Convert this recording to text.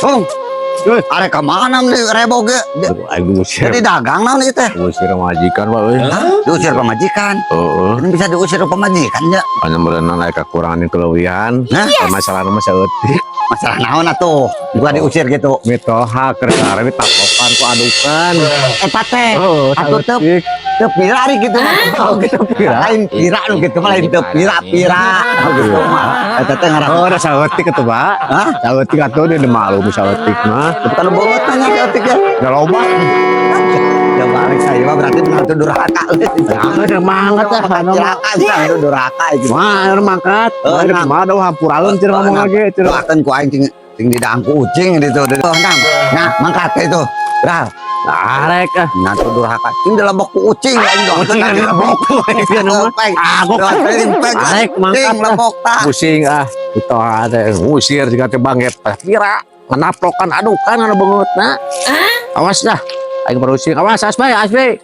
Oh, ada kemana nih rebo ge? Jadi dagang naon ieu teh? Usir majikan Pak euy. Diusir pemajikan. Heeh. Ini bisa diusir pemajikan ya? Anu berenang aya kekurangan kelewihan. Masalah mah saeutik. Masalah naon atuh? Gua diusir gitu. Mitoha keur sareng ditaplokan ku adukan. Pate. Oh, Atuh teu pira ari gitu. Oh, gitu pira. Lain pira nu gitu mah lain teu pira-pira. Oh, gitu mah. Eta teh ngaran. Oh, ada saeutik atuh, Pak. Hah? Saeutik atuh dia maklum saeutik mah. Bukan bobot nanya saeutik ya. Da loba. Ya balik saya mah berarti benar tuh durhaka. Ada mangkat teh Kecelakaan itu durhaka itu. Mah mangkat. Ada kumaha da hampuraeun cenah ngomong lagi cenah. Doakeun ku aing ting didang kucing gitu. Nah, mangkat itu. Dah. Arek ah. Nah, tuh durhaka. Ting dilebok ku ucing aing dong. Dilebok ku aing mah. Aku kan arek mangkat lebok tah. Pusing ah. Itu ada ngusir juga teh banget. Pira nganaplokan adukan anu beungeutna. Awas dah. Aing berusing. Awas Asbe.